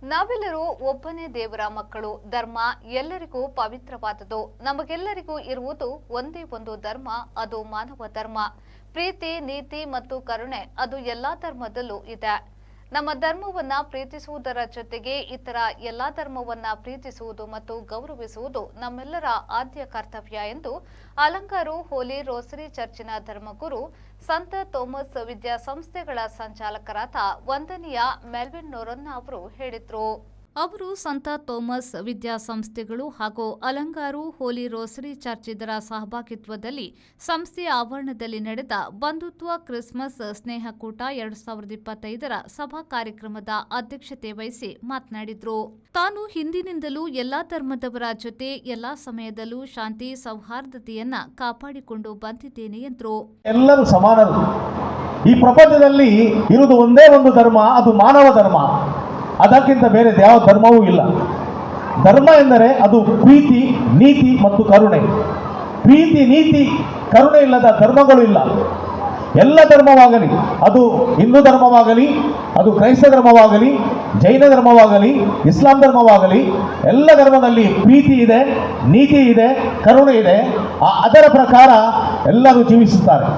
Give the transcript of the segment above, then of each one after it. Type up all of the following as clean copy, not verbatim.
ನಾವೆಲ್ಲರೂ ಒಬ್ಬನೇ ದೇವರ ಮಕ್ಕಳು. ಧರ್ಮ ಎಲ್ಲರಿಗೂ ಪವಿತ್ರವಾದುದು. ನಮಗೆಲ್ಲರಿಗೂ ಇರುವುದು ಒಂದೇ ಒಂದು ಧರ್ಮ, ಅದು ಮಾನವ ಧರ್ಮ. ಪ್ರೀತಿ, ನೀತಿ ಮತ್ತು ಕರುಣೆ ಅದು ಎಲ್ಲಾ ಧರ್ಮದಲ್ಲೂ ಇದೆ. ನಮ್ಮ ಧರ್ಮವನ್ನ ಪ್ರೀತಿಸುವುದರ ಜೊತೆಗೆ ಇತರ ಎಲ್ಲಾ ಧರ್ಮವನ್ನ ಪ್ರೀತಿಸುವುದು ಮತ್ತು ಗೌರವಿಸುವುದು ನಮ್ಮೆಲ್ಲರ ಆದ್ಯ ಕರ್ತವ್ಯ ಎಂದು ಅಲಂಕಾರು ಹೋಲಿ ರೋಸರಿ ಚರ್ಚಿನ ಧರ್ಮಗುರು ಸಂತ ಥೋಮಸ್ ವಿದ್ಯಾಸಂಸ್ಥೆಗಳ ಸಂಚಾಲಕರಾದ ವಂದನೀಯ ಮೆಲ್ವಿನ್ ನೊರೊನ್ನ ಅವರು ಹೇಳಿದರು. ಅವರು ಸಂತ ಥೋಮಸ್ ವಿದ್ಯಾಸಂಸ್ಥೆಗಳು ಹಾಗೂ ಅಲಂಗಾರು ಹೋಲಿ ರೋಸರಿ ಚರ್ಚ್ ಇದರ ಸಹಭಾಗಿತ್ವದಲ್ಲಿ ಸಂಸ್ಥೆಯ ಆವರಣದಲ್ಲಿ ನಡೆದ ಬಂಧುತ್ವ ಕ್ರಿಸ್ಮಸ್ ಸ್ನೇಹಕೂಟ 2025ರ ಸಭಾ ಕಾರ್ಯಕ್ರಮದ ಅಧ್ಯಕ್ಷತೆ ವಹಿಸಿ ಮಾತನಾಡಿದರು. ತಾನು ಹಿಂದಿನಿಂದಲೂ ಎಲ್ಲಾ ಧರ್ಮದವರ ಜೊತೆ ಎಲ್ಲಾ ಸಮಯದಲ್ಲೂ ಶಾಂತಿ ಸೌಹಾರ್ದತೆಯನ್ನ ಕಾಪಾಡಿಕೊಂಡು ಬಂದಿದ್ದೇನೆ ಎಂದರು. ಎಲ್ಲರೂ ಸಮಾನರು. ಈ ಪ್ರಪಂಚದಲ್ಲಿ ಇರುವುದು ಒಂದೇ ಒಂದು ಧರ್ಮ, ಅದು ಮಾನವ ಧರ್ಮ. ಅದಕ್ಕಿಂತ ಬೇರೆ ಯಾವ ಧರ್ಮವೂ ಇಲ್ಲ. ಧರ್ಮ ಎಂದರೆ ಅದು ಪ್ರೀತಿ, ನೀತಿ ಮತ್ತು ಕರುಣೆ. ಪ್ರೀತಿ, ನೀತಿ, ಕರುಣೆ ಇಲ್ಲದ ಧರ್ಮಗಳು ಇಲ್ಲ. ಎಲ್ಲ ಧರ್ಮವಾಗಲಿ, ಅದು ಹಿಂದೂ ಧರ್ಮವಾಗಲಿ, ಅದು ಕ್ರೈಸ್ತ ಧರ್ಮವಾಗಲಿ, ಜೈನ ಧರ್ಮವಾಗಲಿ, ಇಸ್ಲಾಂ ಧರ್ಮವಾಗಲಿ, ಎಲ್ಲ ಧರ್ಮದಲ್ಲಿ ಪ್ರೀತಿ ಇದೆ, ನೀತಿ ಇದೆ, ಕರುಣೆ ಇದೆ. ಅದರ ಪ್ರಕಾರ ಎಲ್ಲರೂ ಜೀವಿಸುತ್ತಾರೆ.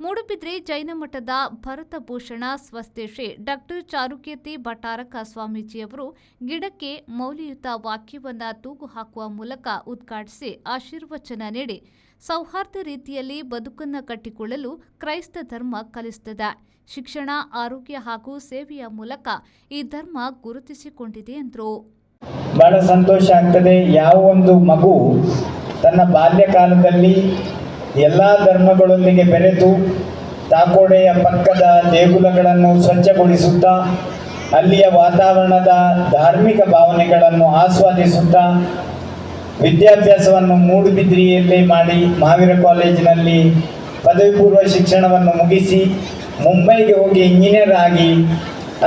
ಮೂಡುಬಿದ್ರೆ ಜೈನ ಮಠದ ಭರತಭೂಷಣ ಸ್ವಸ್ತಿಶ್ರೀ ಡಾಕ್ಟರ್ ಚಾರುಕೀರ್ತಿ ಭಟ್ಟಾರಕ ಸ್ವಾಮೀಜಿಯವರು ಗಿಡಕ್ಕೆ ಮೌಲ್ಯಯುತ ವಾಕ್ಯವನ್ನ ತೂಗು ಹಾಕುವ ಮೂಲಕ ಉದ್ಘಾಟಿಸಿ ಆಶೀರ್ವಚನ ನೀಡಿ ಸೌಹಾರ್ದ ರೀತಿಯಲ್ಲಿ ಬದುಕನ್ನು ಕಟ್ಟಿಕೊಳ್ಳಲು ಕ್ರೈಸ್ತ ಧರ್ಮ ಕಲಿಸುತ್ತದೆ. ಶಿಕ್ಷಣ, ಆರೋಗ್ಯ ಹಾಗೂ ಸೇವೆಯ ಮೂಲಕ ಈ ಧರ್ಮ ಗುರುತಿಸಿಕೊಂಡಿದೆ ಎಂದರು. ಬಹಳ ಸಂತೋಷ ಆಗ್ತದೆ. ಯಾವ ಒಂದು ಮಗು ತನ್ನ ಬಾಲ್ಯಕಾಲದಲ್ಲಿ ಎಲ್ಲ ಧರ್ಮಗಳೊಂದಿಗೆ ಬೆರೆತು ತಾಕೋಡೆಯ ಪಕ್ಕದ ದೇಗುಲಗಳನ್ನು ಸ್ವಚ್ಛಗೊಳಿಸುತ್ತಾ ಅಲ್ಲಿಯ ವಾತಾವರಣದ ಧಾರ್ಮಿಕ ಭಾವನೆಗಳನ್ನು ಆಸ್ವಾದಿಸುತ್ತಾ ವಿದ್ಯಾಭ್ಯಾಸವನ್ನು ಮೂಡುಬಿದ್ರಿಯಲ್ಲೇ ಮಾಡಿ ಮಹಾವೀರ ಕಾಲೇಜಿನಲ್ಲಿ ಪದವಿ ಪೂರ್ವ ಶಿಕ್ಷಣವನ್ನು ಮುಗಿಸಿ ಮುಂಬೈಗೆ ಹೋಗಿ ಇಂಜಿನಿಯರ್ ಆಗಿ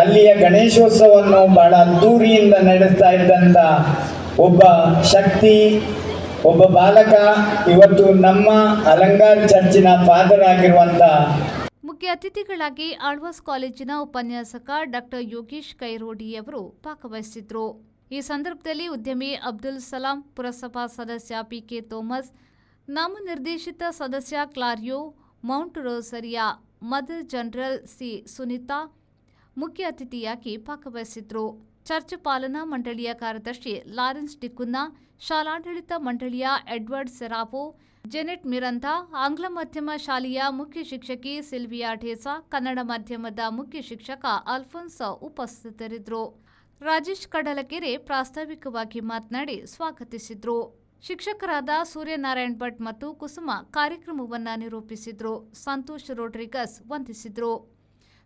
ಅಲ್ಲಿಯ ಗಣೇಶೋತ್ಸವವನ್ನು ಬಹಳ ಅದ್ದೂರಿಯಿಂದ ನಡೆಸ್ತಾ ಇದ್ದಂಥ ಒಬ್ಬ ಶಕ್ತಿ, ಒಬ್ಬ ಬಾಲಕ ಇವತ್ತು ನಮ್ಮ ಅಲಂಗಾರ್ ಚರ್ಚಿನ ಫಾದರ್ ಆಗಿರುವಂತ. ಮುಖ್ಯ ಅತಿಥಿಗಳಾಗಿ ಆಳ್ವಾಸ್ ಕಾಲೇಜಿನ ಉಪನ್ಯಾಸಕ ಡಾಕ್ಟರ್ ಯೋಗೇಶ್ ಕೈರೋಡಿಯವರು ಭಾಗವಹಿಸಿದ್ರು. ಈ ಸಂದರ್ಭದಲ್ಲಿ ಉದ್ಯಮಿ ಅಬ್ದುಲ್ ಸಲಾಂ, ಪುರಸಭಾ ಸದಸ್ಯ ಪಿಕೆ ಥೋಮಸ್, ನಾಮನಿರ್ದೇಶಿತ ಸದಸ್ಯ ಕ್ಲಾರಿಯೋ Mount Rosaria, mother general C Sunita ಮುಖ್ಯ ಅತಿಥಿಯಾಗಿ ಭಾಗವಹಿಸಿದ್ರು. ಚರ್ಚ್ ಪಾಲನಾ ಮಂಡಳಿಯ ಕಾರ್ಯದರ್ಶಿ ಲಾರೆನ್ಸ್ ಡಿಕುನ್ನಾ, ಶಾಲಾಡಳಿತ ಮಂಡಳಿಯ ಎಡ್ವರ್ಡ್ ಸೆರಾವೋ, ಜೆನೆಟ್ ಮಿರಂತಾ, ಆಂಗ್ಲ ಮಾಧ್ಯಮ ಶಾಲೆಯ ಮುಖ್ಯ ಶಿಕ್ಷಕಿ ಸಿಲ್ವಿಯಾ ಠೇಸಾ, ಕನ್ನಡ ಮಾಧ್ಯಮದ ಮುಖ್ಯ ಶಿಕ್ಷಕ ಅಲ್ಫೋನ್ಸ್ ಉಪಸ್ಥಿತರಿದ್ದರು. ರಾಜೇಶ್ ಕಡಲಕೆರೆ ಪ್ರಾಸ್ತಾವಿಕವಾಗಿ ಮಾತನಾಡಿ ಸ್ವಾಗತಿಸಿದ್ರು. ಶಿಕ್ಷಕರಾದ ಸೂರ್ಯನಾರಾಯಣ್ ಭಟ್ ಮತ್ತು ಕುಸುಮ ಕಾರ್ಯಕ್ರಮವನ್ನು ನಿರೂಪಿಸಿದ್ರು. ಸಂತೋಷ್ ರೋಡ್ರಿಗಸ್ ವಂದಿಸಿದ್ರು.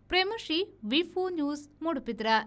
ಪ್ರೇಮಶ್ರೀ, ವಿ4 ನ್ಯೂಸ್, ಮೂಡುಬಿದ್ರೆ.